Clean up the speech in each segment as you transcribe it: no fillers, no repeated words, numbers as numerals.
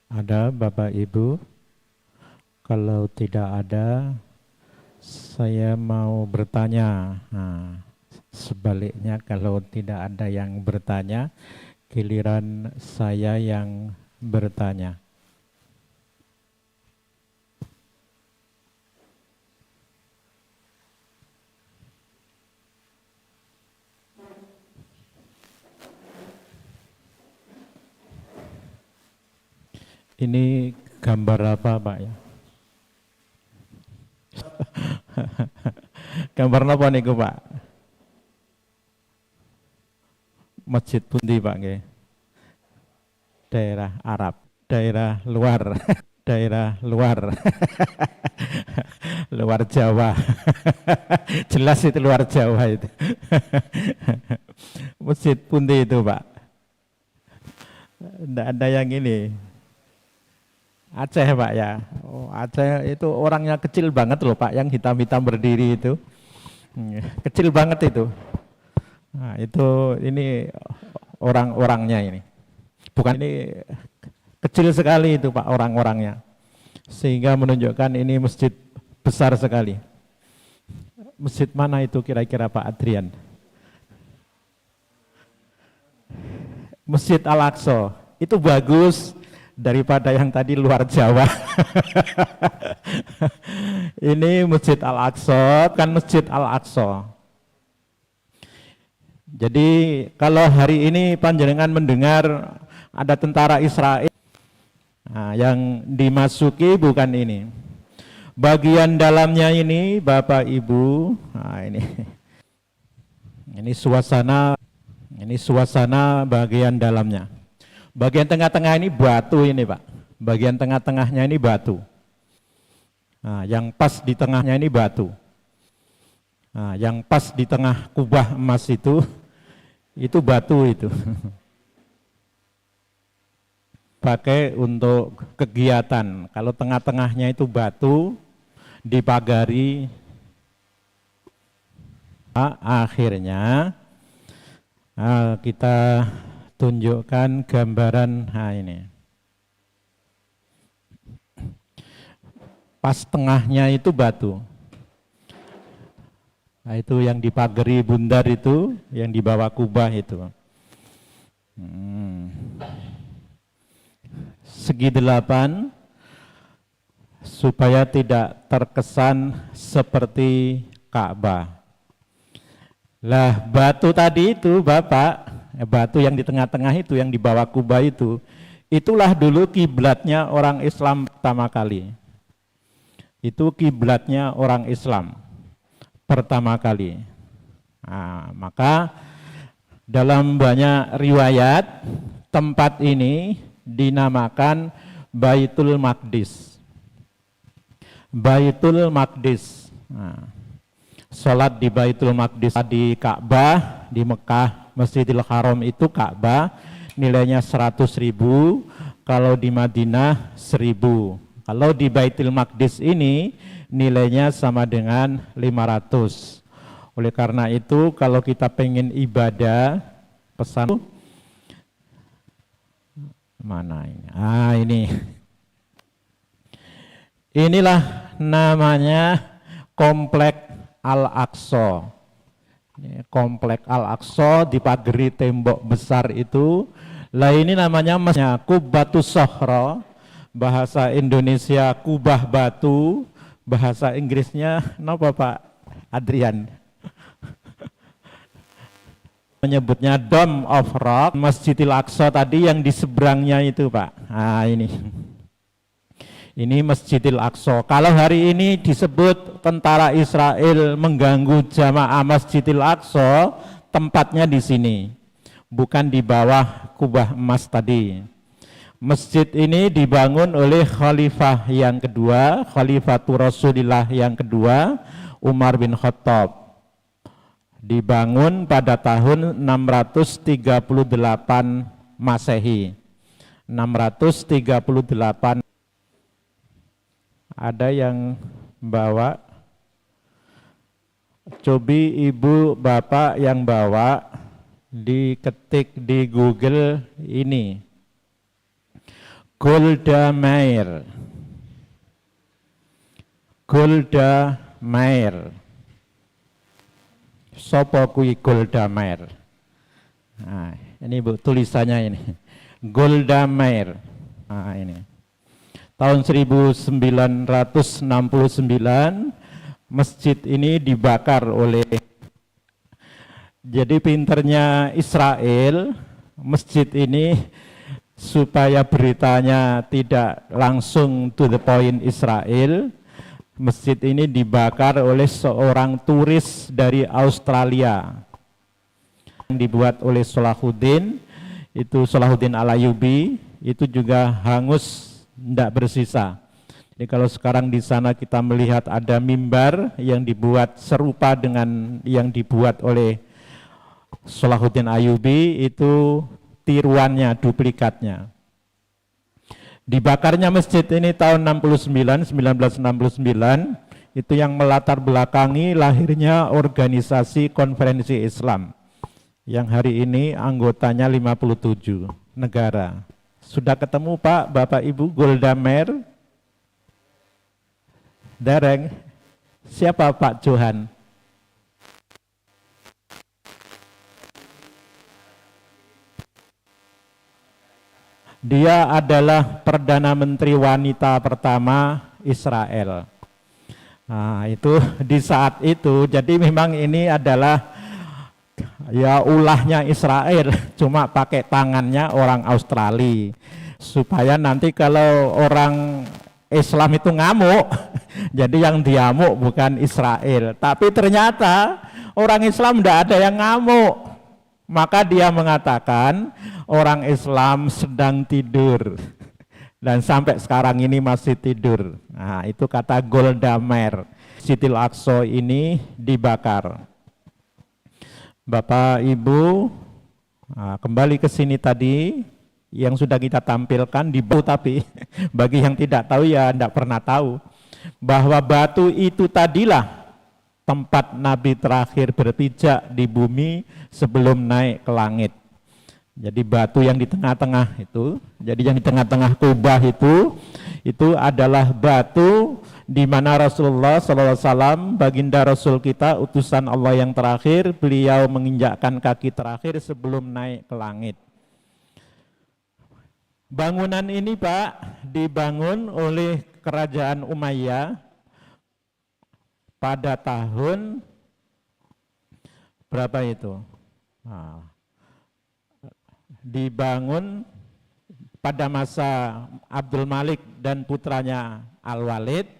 Ada Bapak Ibu? Kalau tidak ada, saya mau bertanya. Nah, sebaliknya kalau tidak ada yang bertanya, giliran saya yang bertanya. Ini gambar apa Pak ya? Gambar apa nih Pak? Masjid pundi Pak nggih? Daerah Arab, daerah luar, daerah luar, luar Jawa. Jelas itu luar Jawa itu. Masjid pundi itu Pak? Tidak ada yang ini. Aceh Pak ya. Oh, Aceh itu orangnya kecil banget loh Pak, yang hitam-hitam berdiri itu. Kecil banget itu. Nah, itu ini orang-orangnya ini. Bukan ini kecil sekali itu Pak orang-orangnya. Sehingga menunjukkan ini masjid besar sekali. Masjid mana itu kira-kira Pak Adrian? Masjid Al-Aqsa. Itu bagus daripada yang tadi luar Jawa. Ini Masjid Al-Aqsa, kan Masjid Al-Aqsa. Jadi kalau hari ini panjenengan mendengar ada tentara Israel, nah, yang dimasuki bukan ini. Bagian dalamnya ini Bapak Ibu, nah ini suasana bagian dalamnya. Bagian tengah-tengah ini batu ini Pak. Bagian tengah-tengahnya ini batu. Nah, yang pas di tengahnya ini batu. Nah, yang pas di tengah kubah emas itu batu itu. Pakai untuk kegiatan. Kalau tengah-tengahnya itu batu, dipagari. Akhirnya kita tunjukkan gambaran ini. Pas tengahnya itu batu. Nah, itu yang dipagari bundar itu, yang di bawah kubah itu. Segi 8 supaya tidak terkesan seperti Ka'bah. Lah batu tadi itu Bapak, batu yang di tengah-tengah itu, yang di bawah kubah itu, itulah dulu kiblatnya orang Islam pertama kali. Itu kiblatnya orang Islam pertama kali. Nah, maka dalam banyak riwayat tempat ini dinamakan Baitul Maqdis. Baitul Maqdis. Nah, sholat di Baitul Maqdis, di Ka'bah di Mekah, Masjidil Haram itu Ka'bah nilainya 100.000, kalau di Madinah 1.000. Kalau di Baitul Maqdis ini nilainya sama dengan 500. Oleh karena itu kalau kita pengen ibadah, pesan mana ini? Ini. Inilah namanya Komplek Al-Aqsa. Komplek Al-Aqsa dipagari tembok besar itu. Lah ini namanya Qubbatus Sohro, bahasa Indonesia kubah batu, bahasa Inggrisnya apa Pak Adrian? Menyebutnya Dome of Rock. Masjidil Aqsa tadi yang di seberangnya itu Pak. Nah ini Masjidil Aqsa. Kalau hari ini disebut tentara Israel mengganggu jamaah Masjidil Aqsa, tempatnya di sini, bukan di bawah kubah emas tadi. Masjid ini dibangun oleh Khalifah yang kedua, Khalifatur Rasulillah yang kedua, Umar bin Khattab. Dibangun pada tahun 638 Masehi. 638. Ada yang bawa? Cobi ibu bapak yang bawa, diketik di Google ini. Golda Meir. Golda Meir. Sopo kui Golda Meir? Nah, ini Bu tulisannya ini. Golda Meir. Nah, ini. Tahun 1969 masjid ini dibakar oleh, jadi pinternya Israel, masjid ini supaya beritanya tidak langsung to the point Israel, masjid ini dibakar oleh seorang turis dari Australia yang dibuat oleh Salahuddin, itu Salahuddin Al-Ayyubi, itu juga hangus, tidak bersisa. Jadi kalau sekarang di sana kita melihat ada mimbar yang dibuat serupa dengan yang dibuat oleh Salahuddin Ayyubi, itu tiruannya, duplikatnya. Dibakarnya masjid ini tahun 1969, itu yang melatar belakangi lahirnya organisasi konferensi Islam, yang hari ini anggotanya 57 negara. Sudah ketemu Pak, Bapak Ibu Golda Meir? Dereng. Siapa Pak Johan? Dia adalah Perdana Menteri wanita pertama Israel. Nah, itu di saat itu, jadi memang ini adalah ya ulahnya Israel, cuma pakai tangannya orang Australia, supaya nanti kalau orang Islam itu ngamuk, jadi yang diamuk bukan Israel. Tapi ternyata orang Islam tidak ada yang ngamuk, maka dia mengatakan orang Islam sedang tidur, dan sampai sekarang ini masih tidur. Nah, itu kata Golda Meir. Masjidil Aqsa ini dibakar. Bapak Ibu, kembali ke sini tadi yang sudah kita tampilkan di batu, tapi bagi yang tidak tahu ya tidak pernah tahu bahwa batu itu tadilah tempat Nabi terakhir berpijak di bumi sebelum naik ke langit. Jadi batu yang di tengah-tengah itu, jadi yang di tengah-tengah Kubah itu adalah batu di mana Rasulullah SAW, baginda Rasul kita, utusan Allah yang terakhir, beliau menginjakkan kaki terakhir sebelum naik ke langit. Bangunan ini Pak dibangun oleh kerajaan Umayyah pada tahun berapa itu? Nah, dibangun pada masa Abdul Malik dan putranya Al-Walid,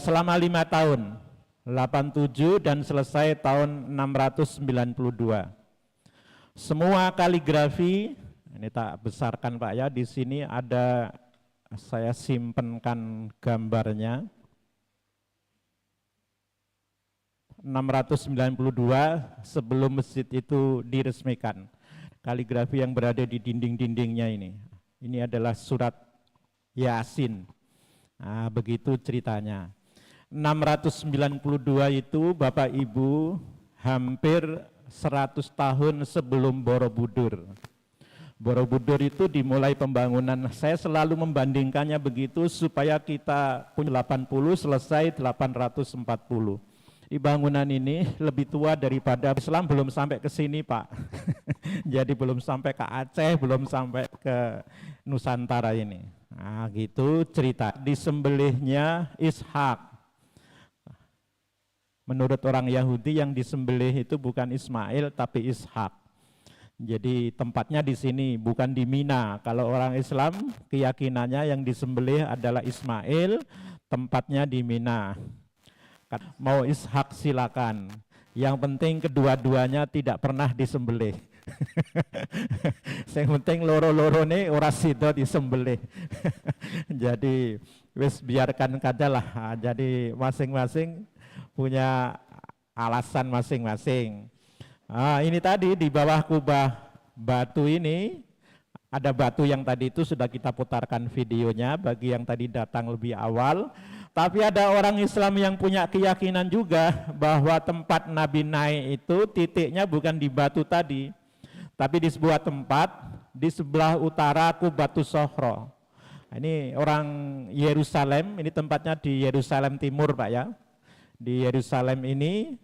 selama 5 tahun, 87 dan selesai tahun 692. Semua kaligrafi, ini tak besarkan Pak ya, di sini ada, saya simpenkan gambarnya. 692 sebelum masjid itu diresmikan. Kaligrafi yang berada di dinding-dindingnya ini adalah surat Yasin. Nah, begitu ceritanya. 692 itu Bapak Ibu hampir 100 tahun sebelum Borobudur. Borobudur itu dimulai pembangunan, saya selalu membandingkannya begitu supaya kita punya 80 selesai 840. Di bangunan ini lebih tua daripada Islam, belum sampai ke sini Pak. Jadi belum sampai ke Aceh, belum sampai ke Nusantara ini. Nah gitu cerita. Disembelihnya Ishak. Menurut orang Yahudi yang disembelih itu bukan Ismail tapi Ishak. Jadi tempatnya di sini, bukan di Mina. Kalau orang Islam keyakinannya yang disembelih adalah Ismail, tempatnya di Mina. Mau Ishak silakan. Yang penting kedua-duanya tidak pernah disembelih. Yang penting loro-loro nih ora sida disembelih. Jadi wis biarkan saja lah. Jadi masing-masing punya alasan masing-masing. Ini tadi di bawah kubah batu ini ada batu yang tadi itu sudah kita putarkan videonya bagi yang tadi datang lebih awal. Tapi ada orang Islam yang punya keyakinan juga bahwa tempat Nabi naik itu titiknya bukan di batu tadi, tapi di sebuah tempat di sebelah utara Qubatus Sokhro. Ini orang Yerusalem, ini tempatnya di Yerusalem Timur Pak ya. Di Yerusalem ini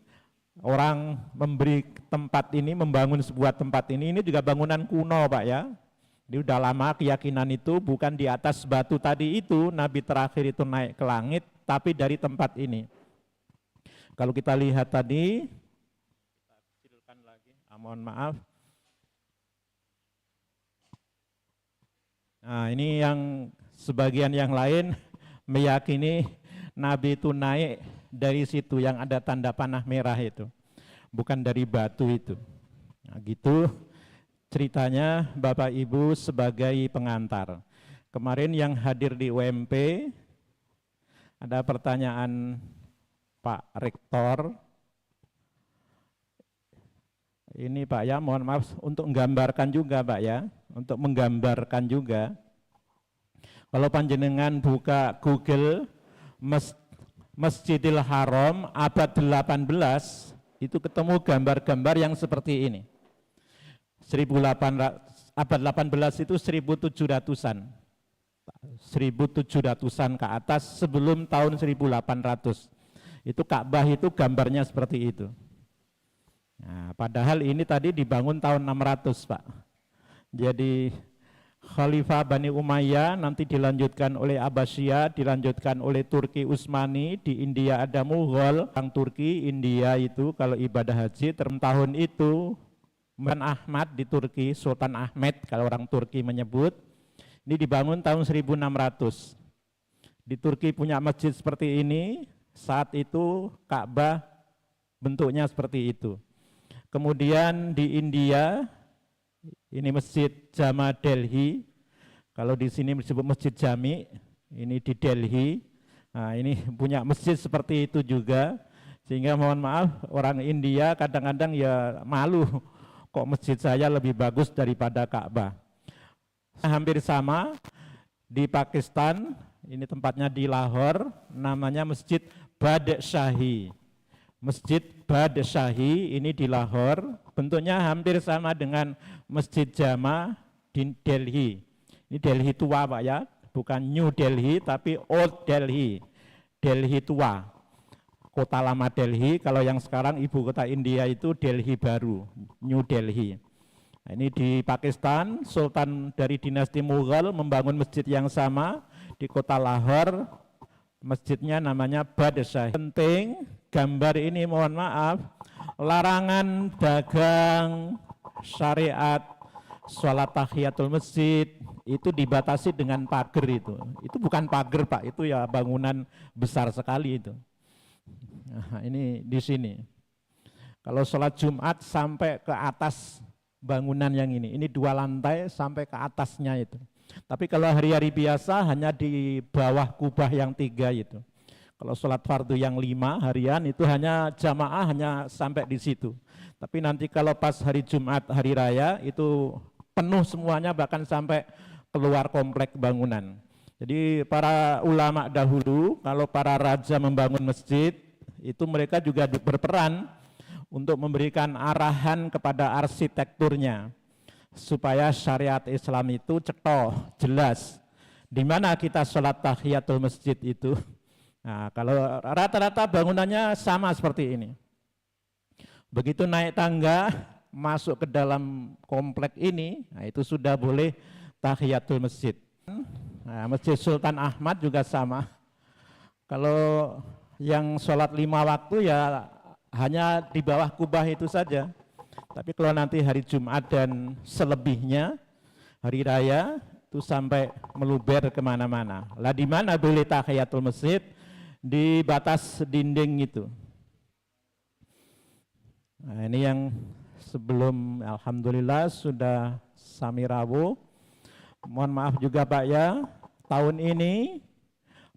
orang memberi tempat ini, membangun sebuah tempat ini juga bangunan kuno Pak ya. Ini udah lama keyakinan itu bukan di atas batu tadi itu Nabi terakhir itu naik ke langit, tapi dari tempat ini. Kalau kita lihat tadi, kita kecilkan lagi, mohon maaf. Nah ini yang sebagian yang lain meyakini Nabi itu naik dari situ yang ada tanda panah merah itu, bukan dari batu itu. Nah gitu ceritanya Bapak Ibu sebagai pengantar. Kemarin yang hadir di UMP, ada pertanyaan Pak Rektor. Ini Pak ya, mohon maaf untuk menggambarkan juga Pak ya, untuk menggambarkan juga. Kalau panjenengan buka Google Masjidil Haram abad 18, itu ketemu gambar-gambar yang seperti ini. 1800, abad 18 itu 1700-an. 1700-an ke atas sebelum tahun 1800. Itu Ka'bah itu gambarnya seperti itu. Nah, padahal ini tadi dibangun tahun 600 Pak. Jadi Khalifah Bani Umayyah, nanti dilanjutkan oleh Abbasiyah, dilanjutkan oleh Turki Utsmani, di India ada Mughal, orang Turki, India itu kalau ibadah haji, tahun itu Sultan Ahmad di Turki, Sultan Ahmed kalau orang Turki menyebut, ini dibangun tahun 1600. Di Turki punya masjid seperti ini, saat itu Ka'bah bentuknya seperti itu. Kemudian di India, ini Masjid Jama Delhi, kalau di sini disebut Masjid Jami, ini di Delhi. Nah ini punya masjid seperti itu juga, sehingga mohon maaf orang India kadang-kadang ya malu, kok masjid saya lebih bagus daripada Ka'bah. Hampir sama di Pakistan, ini tempatnya di Lahore, namanya Masjid Badshahi. Masjid Badshahi ini di Lahore, bentuknya hampir sama dengan Masjid Jama di Delhi. Ini Delhi tua Pak ya, bukan New Delhi tapi Old Delhi, Delhi tua. Kota lama Delhi, kalau yang sekarang ibu kota India itu Delhi baru, New Delhi. Nah, ini di Pakistan, Sultan dari dinasti Mughal membangun masjid yang sama di kota Lahore, masjidnya namanya Badshahi. Penting, gambar ini mohon maaf, larangan dagang, syariat, sholat tahiyatul masjid, itu dibatasi dengan pagar itu. Itu bukan pagar Pak, itu ya bangunan besar sekali itu. Nah, ini di sini. Kalau sholat Jumat sampai ke atas bangunan yang ini 2 lantai sampai ke atasnya itu. Tapi kalau hari-hari biasa hanya di bawah kubah yang 3 itu. Kalau sholat fardu yang 5 harian itu hanya jamaah hanya sampai di situ. Tapi nanti kalau pas hari Jumat, hari raya itu penuh semuanya bahkan sampai keluar komplek bangunan. Jadi para ulama dahulu kalau para raja membangun masjid itu mereka juga berperan untuk memberikan arahan kepada arsitekturnya supaya syariat Islam itu cetoh, jelas. Di mana kita sholat tahiyatul masjid itu. Nah, kalau rata-rata bangunannya sama seperti ini. Begitu naik tangga masuk ke dalam komplek ini, nah itu sudah boleh tahiyatul masjid. Nah, Masjid Sultan Ahmad juga sama. Kalau yang sholat 5 waktu ya hanya di bawah kubah itu saja. Tapi kalau nanti hari Jumat dan selebihnya, hari raya itu sampai meluber kemana-mana. Lah di mana boleh tahiyatul masjid? Di batas dinding itu. Nah, ini yang sebelum alhamdulillah sudah samirawo. Mohon maaf juga Pak ya, tahun ini,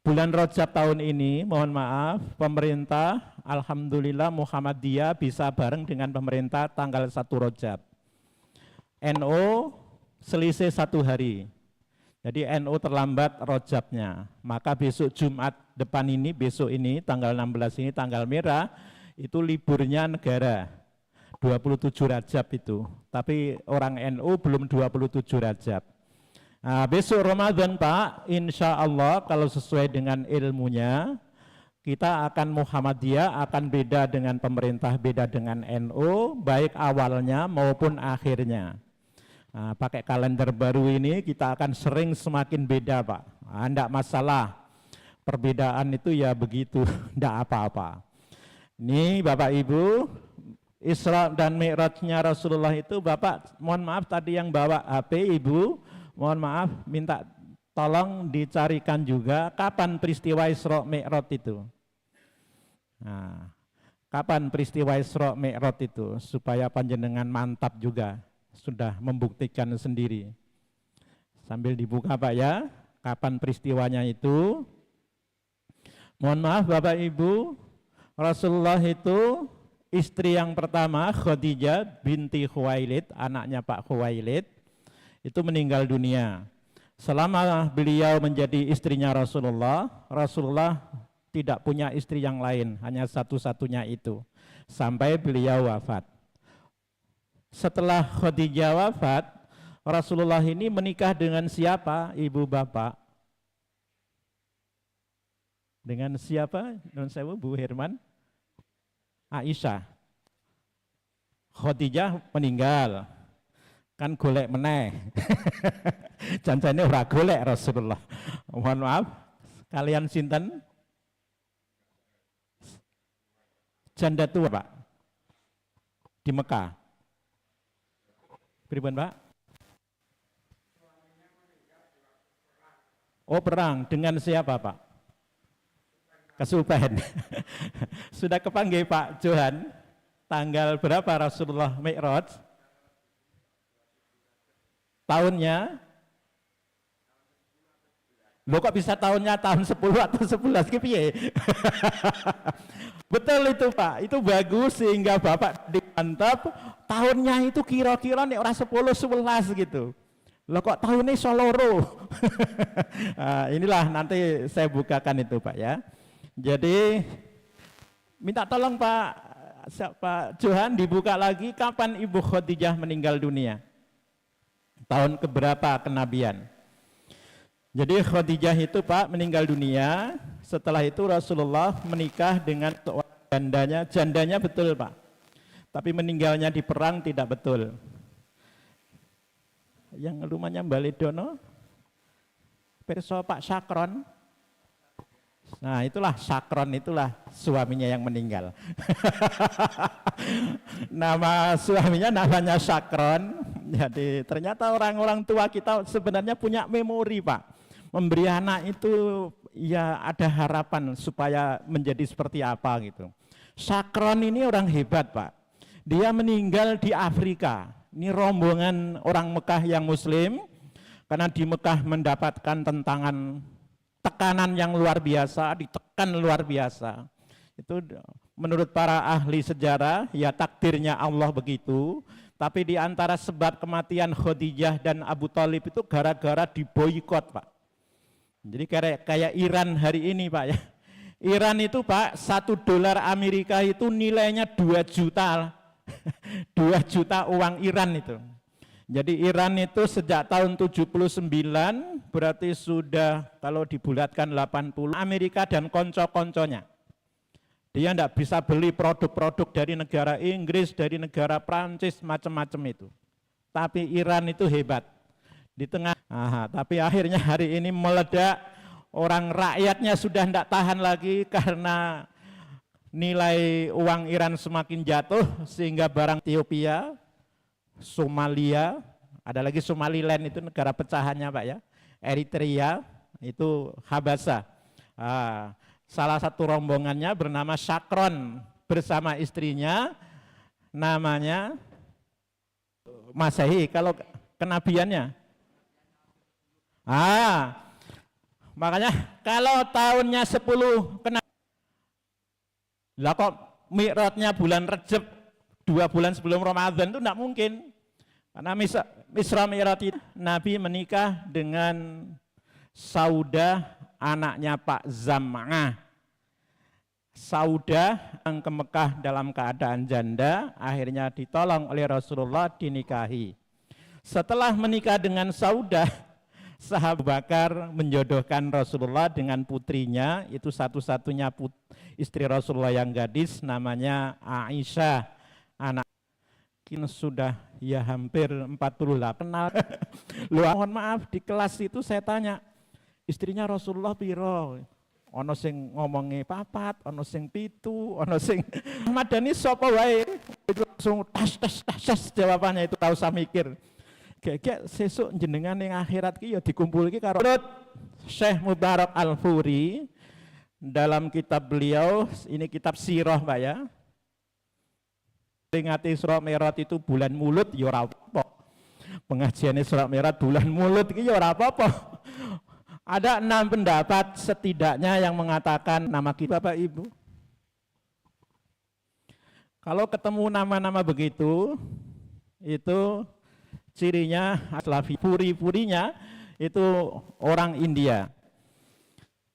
bulan Rajab tahun ini, mohon maaf, pemerintah, alhamdulillah Muhammadiyah bisa bareng dengan pemerintah tanggal 1 Rajab. NU selisih 1 hari. Jadi NU terlambat Rajabnya. Maka besok Jumat depan ini, besok ini, tanggal 16 ini, tanggal merah, itu liburnya negara. 27 Rajab itu. Tapi orang NU belum 27 Rajab. Nah, besok Ramadan Pak, insya Allah kalau sesuai dengan ilmunya, kita akan Muhammadiyah akan beda dengan pemerintah, beda dengan NU, baik awalnya maupun akhirnya. Nah, pakai kalender baru ini kita akan sering semakin beda Pak. Nah, enggak masalah, perbedaan itu ya begitu, enggak apa-apa. Ini Bapak Ibu, Isra dan Mi'rajnya Rasulullah itu, Bapak mohon maaf tadi yang bawa HP Ibu, mohon maaf minta tolong dicarikan juga kapan peristiwa Isra Mi'raj itu. Nah, kapan peristiwa Isra Mi'raj itu supaya panjenengan mantap juga sudah membuktikan sendiri. Sambil dibuka Pak ya, kapan peristiwanya itu. Mohon maaf Bapak Ibu, Rasulullah itu istri yang pertama Khadijah binti Khuwailid, anaknya Pak Khuwailid, itu meninggal dunia. Selama beliau menjadi istrinya Rasulullah, Rasulullah tidak punya istri yang lain, hanya satu-satunya itu, sampai beliau wafat. Setelah Khadijah wafat, Rasulullah ini menikah dengan siapa, Ibu Bapak? Dengan siapa? Non sewu Bu Herman? Aisyah. Khadijah meninggal. Kan golek meneh. Janjane ora golek Rasulullah. Mohon maaf, kalian sinten? Janda tua Pak di Mekah. Pripun Pak? Oh perang, dengan siapa Pak? Kesupen. Sudah kepanggil Pak Johan, tanggal berapa Rasulullah Mi'raj? Tahunnya? Loh kok bisa tahunnya tahun 10 atau 11 gitu ya? Betul itu Pak, itu bagus sehingga Bapak dimantap tahunnya itu kira-kira nih orang 10-11 gitu. Loh kok tahunnya soloro? Nah, inilah nanti saya bukakan itu Pak ya. Jadi minta tolong Pak Johan dibuka lagi kapan Ibu Khadijah meninggal dunia. Tahun keberapa kenabian. Jadi Khadijah itu Pak meninggal dunia, setelah itu Rasulullah menikah dengan jandanya betul Pak. Tapi meninggalnya di perang tidak betul. Yang rumahnya Mbak Ledono, perso Pak Sakron. Nah itulah Sakron, itulah suaminya yang meninggal. Nama suaminya namanya Sakron. Jadi ternyata orang-orang tua kita sebenarnya punya memori Pak. Memberi anak itu ya ada harapan supaya menjadi seperti apa gitu. Sakron ini orang hebat Pak. Dia meninggal di Afrika. Ini rombongan orang Mekah yang Muslim, karena di Mekah mendapatkan tekanan yang luar biasa, ditekan luar biasa. Itu menurut para ahli sejarah, ya takdirnya Allah begitu. Tapi di antara sebab kematian Khadijah dan Abu Thalib itu gara-gara diboikot Pak. Jadi kayak Iran hari ini Pak ya. Iran itu Pak, $1 Amerika itu nilainya 2 juta. 2 juta uang Iran itu. Jadi Iran itu sejak tahun 79 berarti sudah kalau dibulatkan 80 Amerika dan konco-konconya. Dia tidak bisa beli produk-produk dari negara Inggris, dari negara Prancis, macam-macam itu. Tapi Iran itu hebat. Di tengah, tapi akhirnya hari ini meledak, orang rakyatnya sudah tidak tahan lagi karena nilai uang Iran semakin jatuh sehingga barang Ethiopia, Somalia, ada lagi Somaliland itu negara pecahannya Pak ya, Eritrea, itu Habasa. Salah satu rombongannya bernama Sakron bersama istrinya, namanya Masehi, kalau kenabiannya. Makanya kalau tahunnya 10 kena lah kok Mi'rajnya bulan Rejab 2 bulan sebelum Ramadan itu tidak mungkin. Karena Isra Mi'raj itu Nabi menikah dengan Saudah anaknya Pak Zam'ah. Saudah yang ke Mekah dalam keadaan janda, akhirnya ditolong oleh Rasulullah dinikahi. Setelah menikah dengan Saudah, Sahabat Bakar menjodohkan Rasulullah dengan putrinya, itu satu-satunya istri Rasulullah yang gadis, namanya Aisyah. Anak kini sudah ya hampir 40 lah kenal. Lu mohon maaf, di kelas itu saya tanya, istrinya Rasulullah piro? Ono sing ngomongnya papat, ono sing pitu, ono sing Madani sapa wae. Itu langsung tas jawabannya, itu tahu saya mikir. Kayak sesuk jenengan yang akhirat ki ya dikumpul ki karo Syekh Mubarak Al-Furi dalam kitab beliau, ini kitab sirah Pak ya. Peringati Isra Mi'raj itu bulan Mulut ya ora apa-apa. Pengajian Isra Mi'raj bulan Mulut ki ya ora apa-apa. Ada 6 pendapat setidaknya yang mengatakan nama kita Bapak Ibu. Kalau ketemu nama-nama begitu, itu cirinya Aslafi, puri-purinya itu orang India.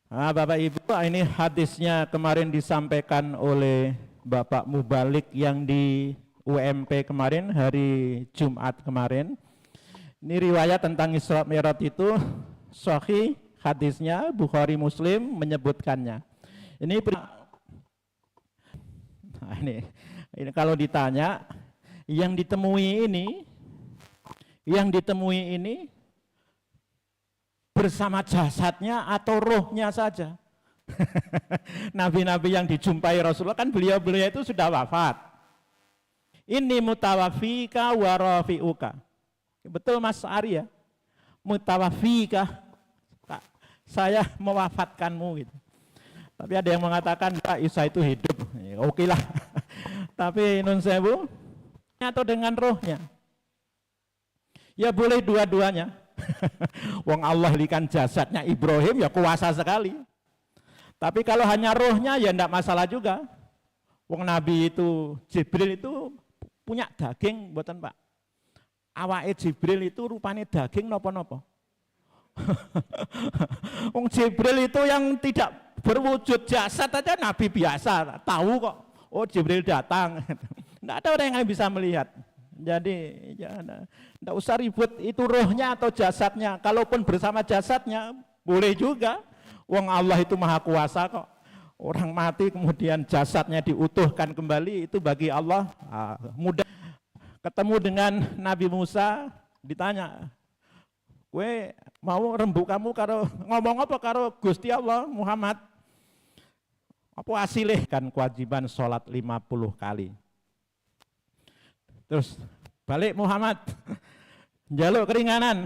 Nah, Bapak Ibu, ini hadisnya kemarin disampaikan oleh Bapak Mubalik yang di UMP kemarin, hari Jumat kemarin. Ini riwayat tentang Isra Mi'raj itu sahih, hadisnya Bukhari Muslim menyebutkannya. Ini kalau ditanya yang ditemui ini bersama jasadnya atau rohnya saja. Nabi-nabi yang dijumpai Rasulullah kan beliau itu sudah wafat. Ini mutawafika wa rafi'uka. Betul Mas Arya? Mutawafika, saya mewafatkanmu gitu. Tapi ada yang mengatakan Pak Isa itu hidup, ya, oke lah. Tapi nun sewu atau dengan rohnya, ya boleh dua-duanya. Wong Allah likan jasadnya Ibrahim ya kuasa sekali. Tapi kalau hanya rohnya ya enggak masalah juga. Wong Nabi itu Jibril itu punya daging, buatan Pak. Awake Jibril itu rupanya daging nopo-nopo. Wong Jibril itu yang tidak berwujud jasad aja Nabi biasa tahu kok. Oh Jibril datang. Tidak ada orang yang bisa melihat. Jadi ya, tidak usah ribut itu rohnya atau jasadnya. Kalaupun bersama jasadnya boleh juga. Wong Allah itu maha kuasa kok. Orang mati kemudian jasadnya diutuhkan kembali itu bagi Allah mudah. Ketemu dengan Nabi Musa, ditanya, "Kowe mau rembu kamu karo ngomong apa karo Gusti Allah Muhammad?" Apa hasilnya? Kan kewajiban sholat 50 kali. Terus balik Muhammad, njaluk keringanan.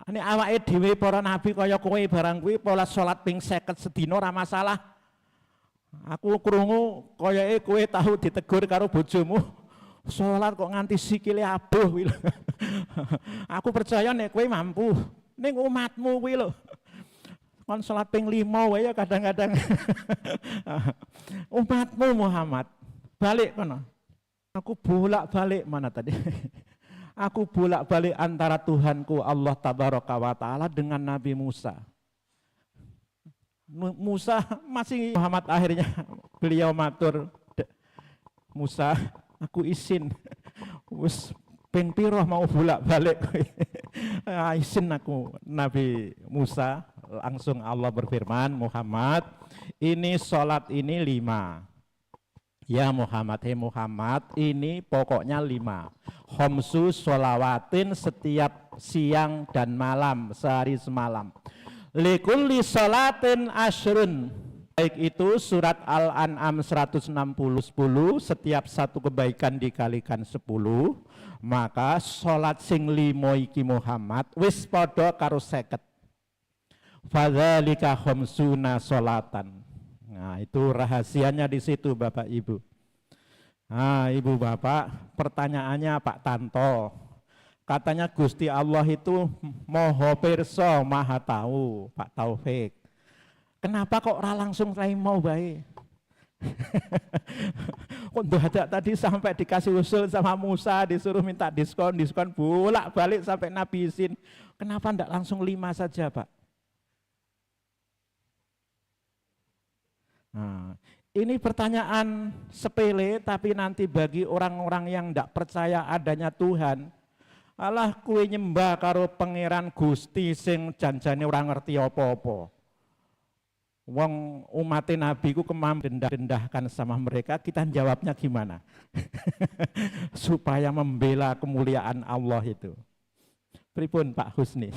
Ini awake dhewe para nabi kaya kowe barang kuwi pola sholat ping 50 sedina ora masalah. Aku krungu kayake kowe tahu ditegur karo bojomu. Sholat kok nganti sikile abuh. Aku percaya nek kowe mampu. Ning umatmu kuwi lho. Kon sholat ping 5 wae ya kadang-kadang. Umatmu Muhammad. Balik kono. Aku bolak-balik mana tadi? Aku bolak-balik antara Tuhanku Allah Tabaraka wa Ta'ala dengan Nabi Musa. Musa masih Muhammad akhirnya beliau matur, Musa, aku izin. Wis ping piro mau bolak-balik. Izin aku. Nabi Musa langsung Allah berfirman, Muhammad, ini sholat ini 5. Ya Muhammad, Muhammad, ini pokoknya 5. Khomsu sholawatin setiap siang dan malam, sehari semalam. Likulli sholatin ashrun. Baik itu surat Al-An'am 160, 10, setiap satu kebaikan dikalikan 10, maka sholat sing 5 iki Muhammad, wis podo karo 50. Fadzalika khomsuna sholatan. Nah, itu rahasianya di situ Bapak Ibu. Nah, Ibu Bapak, pertanyaannya Pak Tanto. Katanya Gusti Allah itu Maha Pirsa, Maha Tahu, Pak Taufik. Kenapa kok ora langsung mau bae? Kok ada tadi sampai dikasih usul sama Musa, disuruh minta diskon bolak-balik sampai Nabi izin. Kenapa enggak langsung 5 saja, Pak? Nah, ini pertanyaan sepele, tapi nanti bagi orang-orang yang tidak percaya adanya Tuhan, alah kue nyembah karo pangeran Gusti sing janjane orang ngerti apa-apa. Wong umat Nabi ku dendah-dendahkan sama mereka, kita jawabnya gimana? Supaya membela kemuliaan Allah itu. Pripun Pak Husni?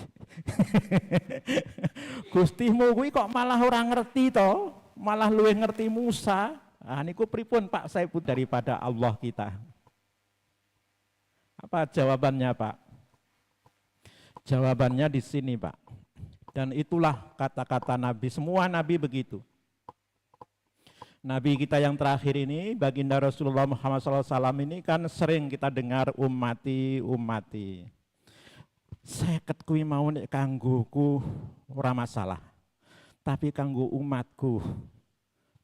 Gustimu kuwi kok malah orang ngerti to? Malah luwih ngerti Musa. Ah niku pripun Pak Saipul daripada Allah kita? Apa jawabannya Pak? Jawabannya di sini Pak. Dan itulah kata-kata Nabi, semua Nabi begitu. Nabi kita yang terakhir ini, baginda Rasulullah Muhammad SAW ini kan sering kita dengar umati. Seket kuwi mau nek kanggoku ora masalah. Tapi kanggo umatku,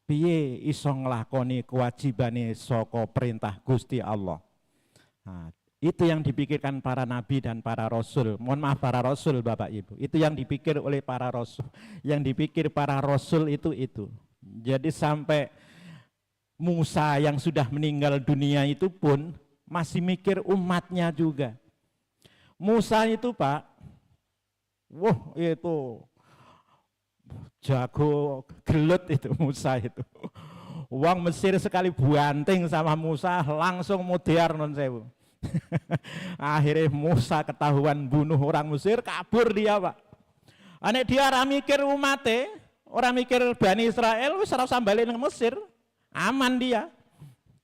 piye iso nglakoni kewajibane saka perintah Gusti Allah. Nah, itu yang dipikirkan para nabi dan para rasul. Mohon maaf para rasul Bapak Ibu. Itu yang dipikir oleh para rasul. Yang dipikir para rasul itu. Jadi sampai Musa yang sudah meninggal dunia itu pun masih mikir umatnya juga. Musa itu Pak, wah itu jago gelut itu Musa itu. Wong Mesir sekali banting sama Musa langsung mudhiar non sewu. Akhirnya Musa ketahuan bunuh orang Mesir, kabur dia Pak. Anek dia ora mikir umate, ora mikir Bani Israel, wis ora usah balik nang Mesir, aman dia.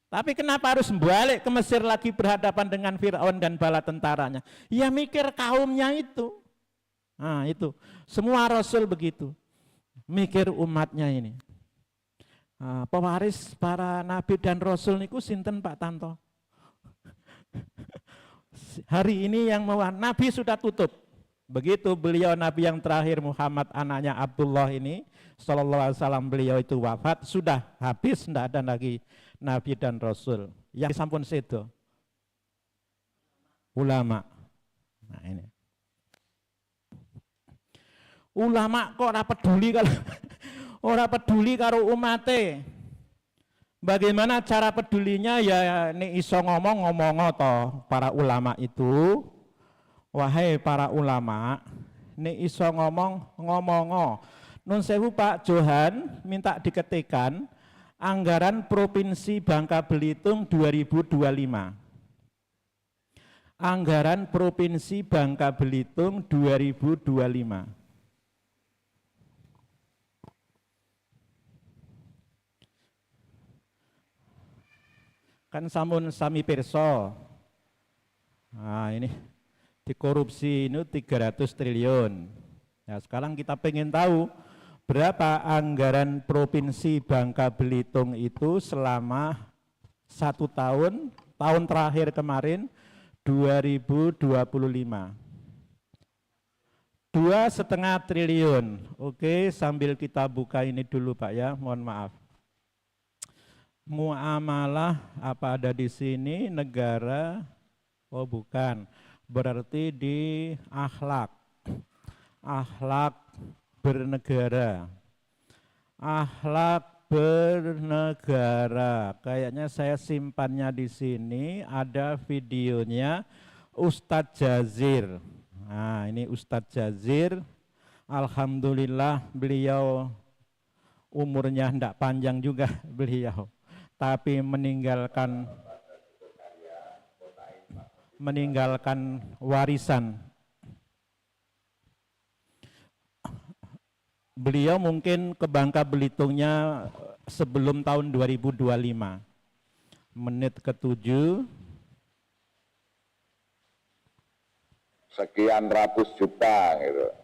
Tapi kenapa harus balik ke Mesir lagi berhadapan dengan Firaun dan bala tentaranya? Ya mikir kaumnya itu. Nah itu, semua Rasul begitu, mikir umatnya ini. Nah, pewaris para Nabi dan Rasul niku sinten Pak Tanto? Hari ini yang Nabi sudah tutup. Begitu beliau Nabi yang terakhir Muhammad anaknya Abdullah ini sallallahu alaihi wasallam, beliau itu wafat, sudah habis, tidak ada lagi Nabi dan Rasul. Yang sampun sedo ulama. Nah ini ulama kok ora peduli kalau ora peduli karo umate. Bagaimana cara pedulinya? Ya ini iso ngomong toh para ulama itu. Wahai para ulama, ini iso ngomong. Nun sewu Pak Johan minta diketikkan anggaran Provinsi Bangka Belitung 2025. Anggaran Provinsi Bangka Belitung 2025. Kan samun sami pirsa. Nah ini dikorupsi ini 300 triliun. Nah sekarang kita pengen tahu berapa anggaran Provinsi Bangka Belitung itu selama 1 tahun, tahun terakhir kemarin 2025. 2,5 triliun. Oke, sambil kita buka ini dulu Pak ya, mohon maaf. Muamalah apa ada di sini? Negara? Oh bukan, berarti di akhlak bernegara. Akhlak bernegara. Kayaknya saya simpannya di sini, ada videonya Ustadz Jazir. Nah ini Ustadz Jazir, alhamdulillah beliau umurnya tidak panjang juga beliau, tapi meninggalkan warisan. Beliau mungkin ke Bangka Belitungnya sebelum tahun 2025. Menit ke-7. Sekian ratus juta gitu.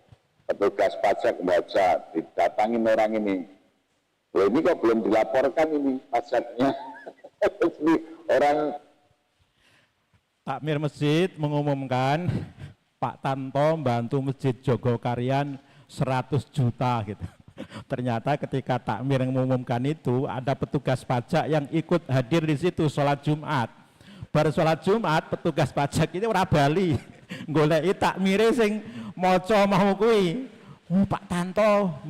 Petugas pajak baca, didatangin orang ini. Loh ini kok belum dilaporkan ini pajaknya. Orang Takmir masjid mengumumkan Pak Tanto bantu Masjid Jogokarian 100 juta gitu. Ternyata ketika takmir mengumumkan itu ada petugas pajak yang ikut hadir di situ sholat Jumat. Baru sholat Jumat petugas pajak ini ora bali goleki takmire sing maca mau kuwi. Pak Tanto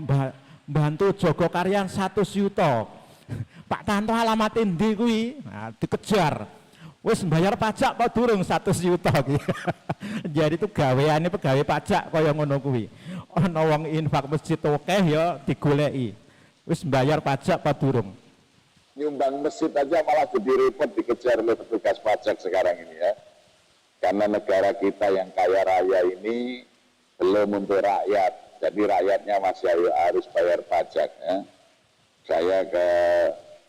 bantu Joko Karyan 100 yuta. Pak Tanto alamat endi kuwi? Nah, dikejar. Wis bayar pajak apa durung 100 yuta kuwi. Jadi itu gaweane pegawai pajak kaya ngono kuwi. Ana wong infak masjid akeh ya digoleki. Wis bayar pajak apa durung? Nyumbang masjid aja malah jadi repot dikejar oleh petugas pajak sekarang ini ya. Karena negara kita yang kaya raya ini belum untuk rakyat. Jadi rakyatnya masih harus bayar pajak ya. Saya ke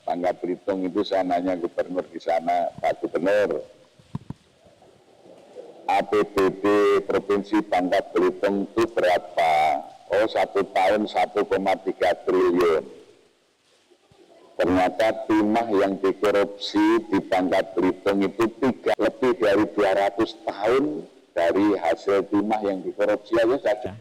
Bangka Belitung itu saya nanya gubernur di sana, Pak Gubernur, APBD Provinsi Bangka Belitung itu berapa? Oh, 1 tahun 1,3 triliun. Ternyata timah yang dikorupsi di Bangka Belitung itu lebih dari 200 tahun dari hasil timah yang dikorupsi aja saja.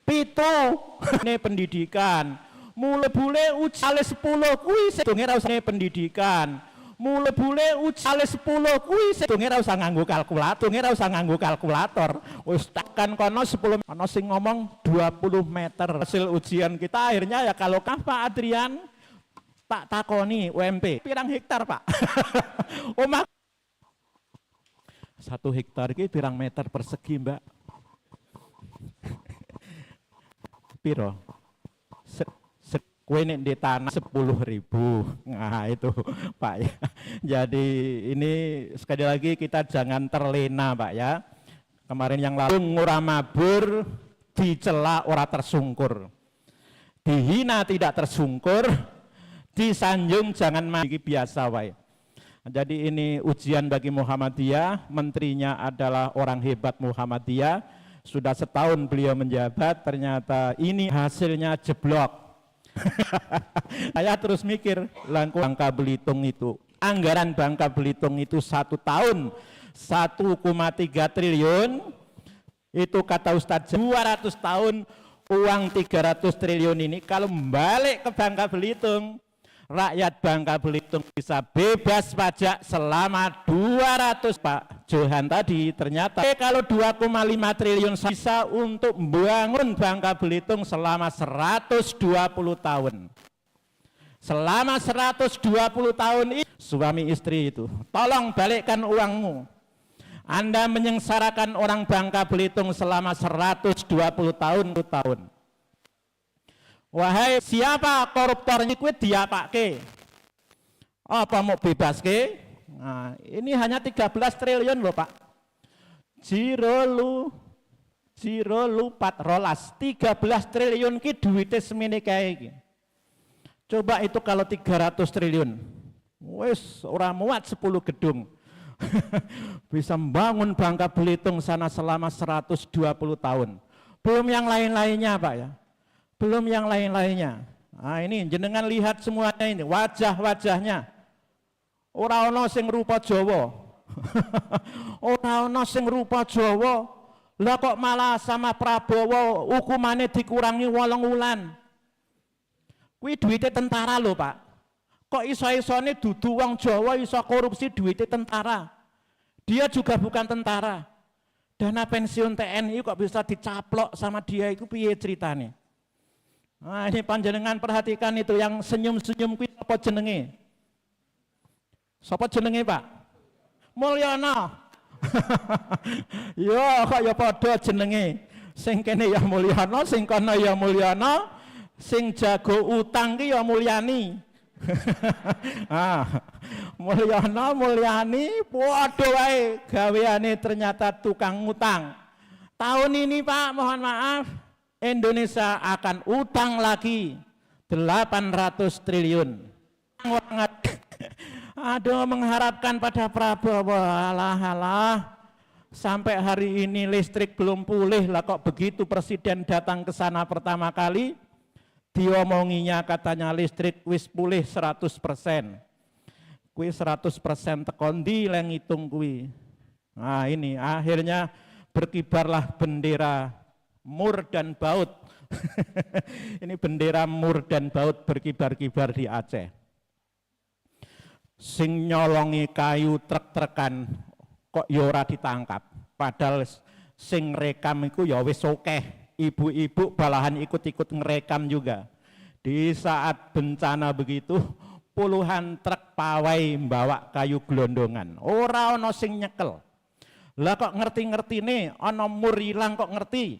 Pitu ini pendidikan. Mule bule ucale 10 kuwi sedonge ra usah pendidikan. Mule bule ucale 10 kuwi sedonge ra usah nganggo kalkulator. Wis tekan kono 10 ana sing ngomong 20 meter. Hasil ujian kita akhirnya ya kalau Pak Adrian tak takoni UMP pirang hektar Pak. Omah 1 hektar iki pirang meter persegi Mbak? Piro? Kue nek di tanah 10.000. Nah itu Pak ya. Jadi ini sekali lagi kita jangan terlena Pak ya. Kemarin yang lalu ngurah mabur, dicela ora tersungkur, dihina tidak tersungkur, disanjung jangan mati, biasa wae. Jadi ini ujian bagi Muhammadiyah. Menterinya adalah orang hebat Muhammadiyah. Sudah setahun beliau menjabat, ternyata ini hasilnya jeblok. Saya terus mikir, Bangka Belitung itu, anggaran Bangka Belitung itu 1 tahun 1,3 triliun, itu kata Ustadz 200 tahun uang 300 triliun ini kalau balik ke Bangka Belitung, rakyat Bangka Belitung bisa bebas pajak selama 200. Pak Johan tadi ternyata kalau 2,5 triliun bisa untuk membangun Bangka Belitung selama 120 tahun. Selama 120 tahun ini suami istri itu tolong balikkan uangmu. Anda menyengsarakan orang Bangka Belitung selama 120 tahun. Wahai siapa koruptornya kuwi diapake? Apa mau bebas ke? Nah, ini hanya 13 triliun loh Pak. Jiro lu patrolas 13 triliun ki duitnya semene kae iki. Coba itu kalau 300 triliun. Wes ora muat 10 gedung. Bisa membangun Bangka Belitung sana selama 120 tahun. Belum yang lain-lainnya Pak ya. Belum yang lain-lainnya. Nah ini jenengan lihat semuanya ini, wajah-wajahnya. Ora ana sing rupa Jawa. Ora ana sing rupa Jawa. Lah kok malah sama Prabowo hukumannya dikurangi 8 wulan. Kuwi duitnya tentara lho Pak. Kok iso-isone dudu wong Jawa iso korupsi duitnya tentara. Dia juga bukan tentara. Dana pensiun TNI kok bisa dicaplok sama dia, itu piye ceritanya? Nah ini panjenengan perhatikan itu yang senyum-senyum kuwi apa jenenge? Sapa jenenge Pak? Mulyono. Yo kok ya padha jenenge. Sing kene ya Mulyono, sing kono ya Mulyono, sing jago utang ki ya Mulyani. Mulyono Mulyani padha wae gaweane ternyata tukang utang. Tahun ini Pak, mohon maaf, Indonesia akan utang lagi 800 triliun. Aduh, mengharapkan pada Prabowo, alah sampai hari ini listrik belum pulih lah kok begitu Presiden datang ke sana pertama kali diomonginya katanya listrik wis pulih 100%. Kui 100% tekondi leng hitung kui. Nah ini akhirnya berkibarlah bendera mur dan baut. Ini bendera mur dan baut berkibar-kibar di Aceh. Sing nyolongi kayu truk-trukan kok ya ora ditangkap. Padahal sing rekam iku ya wis akeh. ibu-ibu balahan ikut-ikut ngerekam juga. Di saat bencana begitu, puluhan truk pawai bawa kayu gelondongan. Ora ono sing nyekel. Lah kok ngerti-ngerti nih, ono mur ilang kok ngerti.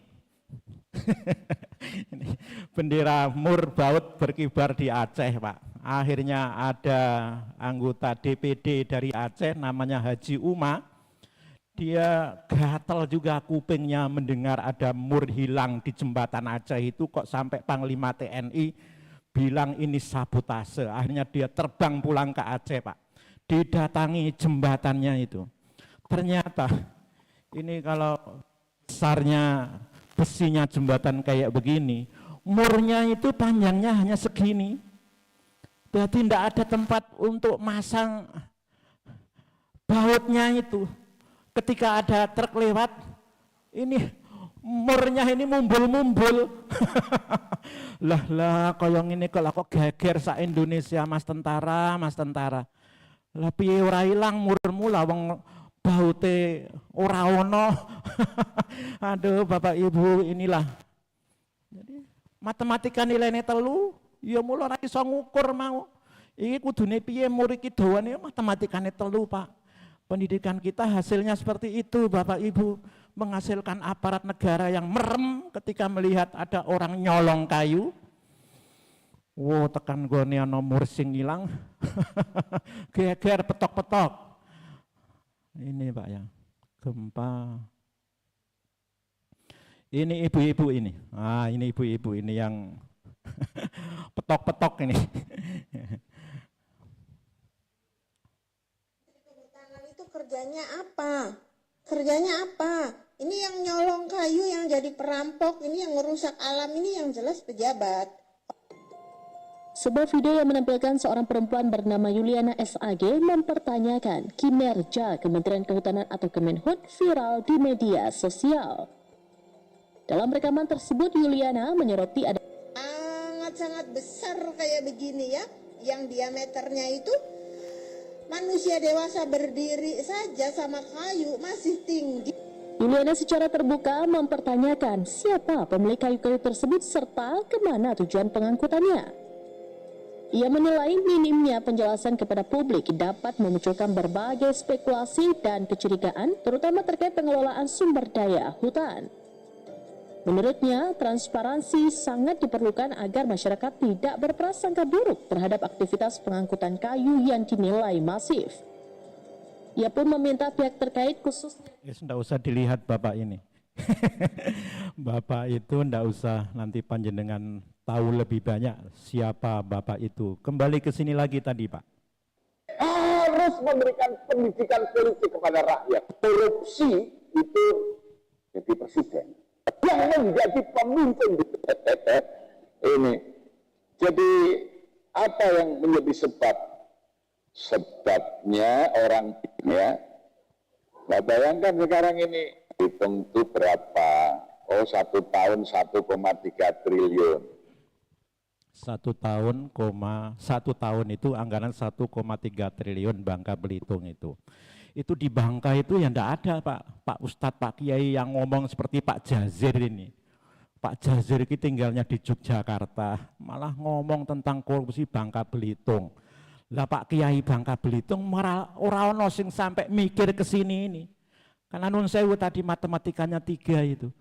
Bendera mur baut berkibar di Aceh, Pak. Akhirnya ada anggota DPD dari Aceh namanya Haji Uma. Dia gatal juga kupingnya mendengar ada mur hilang di jembatan Aceh itu, kok sampai Panglima TNI bilang ini sabotase. Akhirnya dia terbang pulang ke Aceh, Pak. Didatangi jembatannya itu. Ternyata ini kalau besarnya besinya jembatan kayak begini, murnya itu panjangnya hanya segini. Berarti tidak ada tempat untuk masang bautnya itu. Ketika ada truk lewat, ini murnya ini mumbul-mumbul. lah koyong ini kalau kok geger sa Indonesia Mas Tentara. Lah piye ora ilang murmu lah wong baute ora ono. Aduh Bapak Ibu, inilah. Jadi matematika nilainya telu, ya mula ora iso ngukur mau. Iki kudune piye mur iki dawane matematikane telu, Pak. Pendidikan kita hasilnya seperti itu, Bapak Ibu, menghasilkan aparat negara yang merem ketika melihat ada orang nyolong kayu. Wow, tekan gone ana mur sing ilang. Geger petok-petok. Ini Pak ya, gempa. Ini ibu-ibu ini. Ah, ini ibu-ibu ini yang petok-petok ini. Itu kerjanya apa? Kerjanya apa? Ini yang nyolong kayu, yang jadi perampok, ini yang merusak alam, ini yang jelas pejabat. Sebuah video yang menampilkan seorang perempuan bernama Yuliana SAG mempertanyakan kinerja Kementerian Kehutanan atau Kemenhut viral di media sosial. Dalam rekaman tersebut, Yuliana menyoroti ada sangat besar kayak begini ya, yang diameternya itu manusia dewasa berdiri saja sama kayu masih tinggi. Yuliana secara terbuka mempertanyakan siapa pemilik kayu-kayu tersebut serta kemana tujuan pengangkutannya. Ia menilai minimnya penjelasan kepada publik dapat memunculkan berbagai spekulasi dan kecurigaan, terutama terkait pengelolaan sumber daya hutan. Menurutnya, transparansi sangat diperlukan agar masyarakat tidak berprasangka buruk terhadap aktivitas pengangkutan kayu yang dinilai masif. Ia pun meminta pihak terkait khususnya... Tidak usah dilihat Bapak ini. Bapak itu tidak usah nanti panjenengan tahu lebih banyak siapa Bapak itu. Kembali ke sini lagi tadi Pak. Harus memberikan pendidikan politik kepada rakyat. Korupsi itu jadi presiden. Yang menjadi pemimpin ini. Jadi apa yang menjadi sebab? Sebabnya orang ya. Nah, bayangkan sekarang ini hitung itu berapa? Oh, 1 tahun 1,3 triliun. 1 tahun itu anggaran 1,3 triliun Bangka Belitung itu. Itu di Bangka itu yang enggak ada Pak Ustadz, Pak Kiai yang ngomong seperti Pak Jazir ini. Pak Jazir ini tinggalnya di Yogyakarta, malah ngomong tentang korupsi Bangka Belitung. Lah Pak Kiai Bangka Belitung ora ono sing sampai mikir ke sini ini. Karena nun sewu tadi matematikanya 3 itu.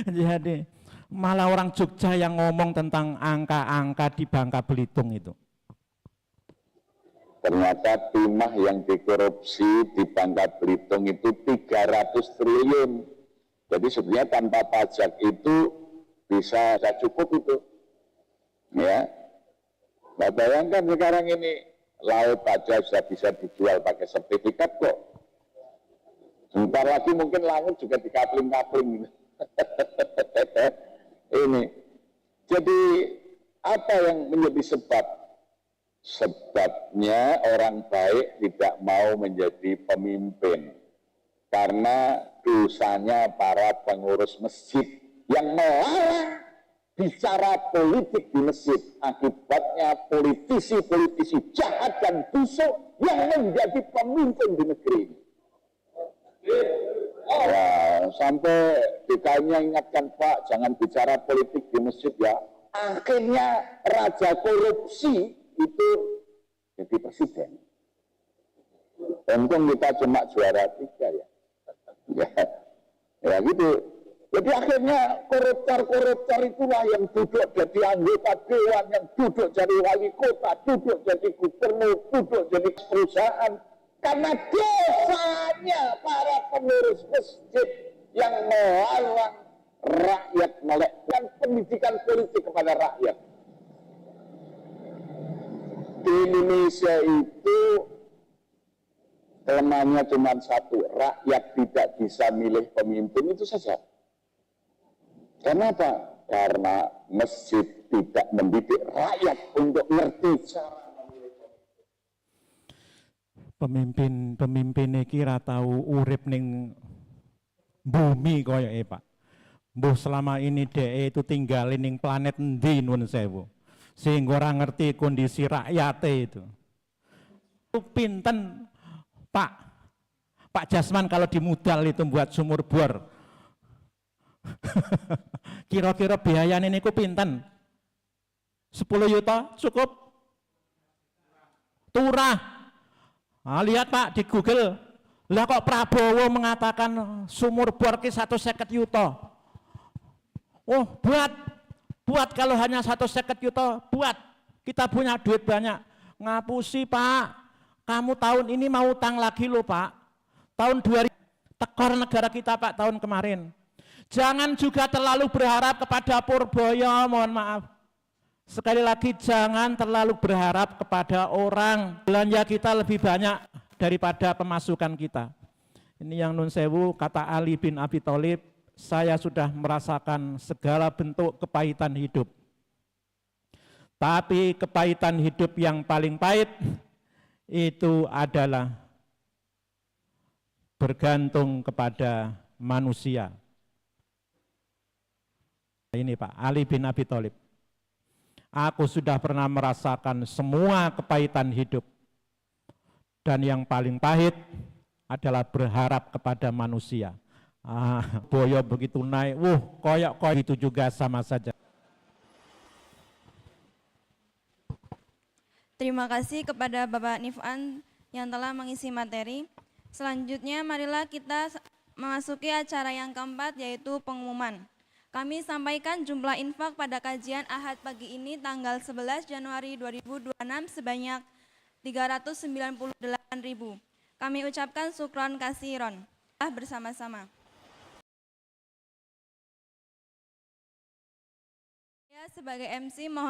Jadi malah orang Jogja yang ngomong tentang angka-angka di Bangka Belitung itu. Ternyata timah yang dikorupsi di Bangka Belitung itu 300 triliun. Jadi sebenarnya tanpa pajak itu bisa cukup itu. Ya. Nah, bayangkan sekarang ini laut aja sudah bisa dijual pakai sertifikat kok. Sebentar lagi mungkin langit juga dikapling-kapling. Ini. Jadi apa yang menjadi sebab? Sebabnya orang baik tidak mau menjadi pemimpin karena dosanya para pengurus masjid yang melarang bicara politik di masjid. Akibatnya politisi-politisi jahat dan busuk yang menjadi pemimpin di negeri ini. Sampai DKI-nya ingatkan, Pak, jangan bicara politik di masjid ya. Akhirnya raja korupsi itu jadi presiden. Untung kita cuma juara 3 ya. Ya gitu. Jadi akhirnya koruptor-koruptor itulah yang duduk jadi anggota dewan, yang duduk jadi wali kota, duduk jadi gubernur, duduk jadi perusahaan. Karena dosanya para pengurus masjid yang melarang rakyat melakukan pendidikan politik kepada rakyat. Di Indonesia itu kelemahannya cuma satu, rakyat tidak bisa milih pemimpin, itu saja. Kenapa? Karena masjid tidak mendidik rakyat untuk ngerti cara memilih pemimpin. Pemimpin iki ra tau urip ning bumi koyoke, Pak. Mbuh selama ini DE itu tinggalin ning planet endi nuwun sewu. Sehingga ora ngerti kondisi rakyate itu. Pinten Pak Jasman kalau dimudal itu buat sumur bor. Kira-kira biayanya niku pinten? 10 juta cukup? Turah. Nah, lihat Pak di Google. Lah kok Prabowo mengatakan sumur bor ki 150 juta. Oh, buat kalau hanya 150 juta, buat. Kita punya duit banyak. Ngapusi Pak. Kamu tahun ini mau utang lagi loh Pak. Tahun 2000 tekor negara kita Pak tahun kemarin. Jangan juga terlalu berharap kepada Purboyo, mohon maaf. Sekali lagi jangan terlalu berharap kepada orang. Belanja kita lebih banyak daripada pemasukan kita. Ini yang nun sewu kata Ali bin Abi Thalib, saya sudah merasakan segala bentuk kepahitan hidup. Tapi kepahitan hidup yang paling pahit itu adalah bergantung kepada manusia. Ini Pak, Ali bin Abi Thalib. Aku sudah pernah merasakan semua kepahitan hidup. Dan yang paling pahit adalah berharap kepada manusia. Boyo begitu naik, koyok itu juga sama saja. Terima kasih kepada Bapak Nifan yang telah mengisi materi. Selanjutnya marilah kita memasuki acara yang keempat yaitu pengumuman. Kami sampaikan jumlah infak pada kajian Ahad pagi ini tanggal 11 Januari 2026 sebanyak 398.000. Kami ucapkan syukron kasiron. Bersama-sama. Ya, sebagai MC mohon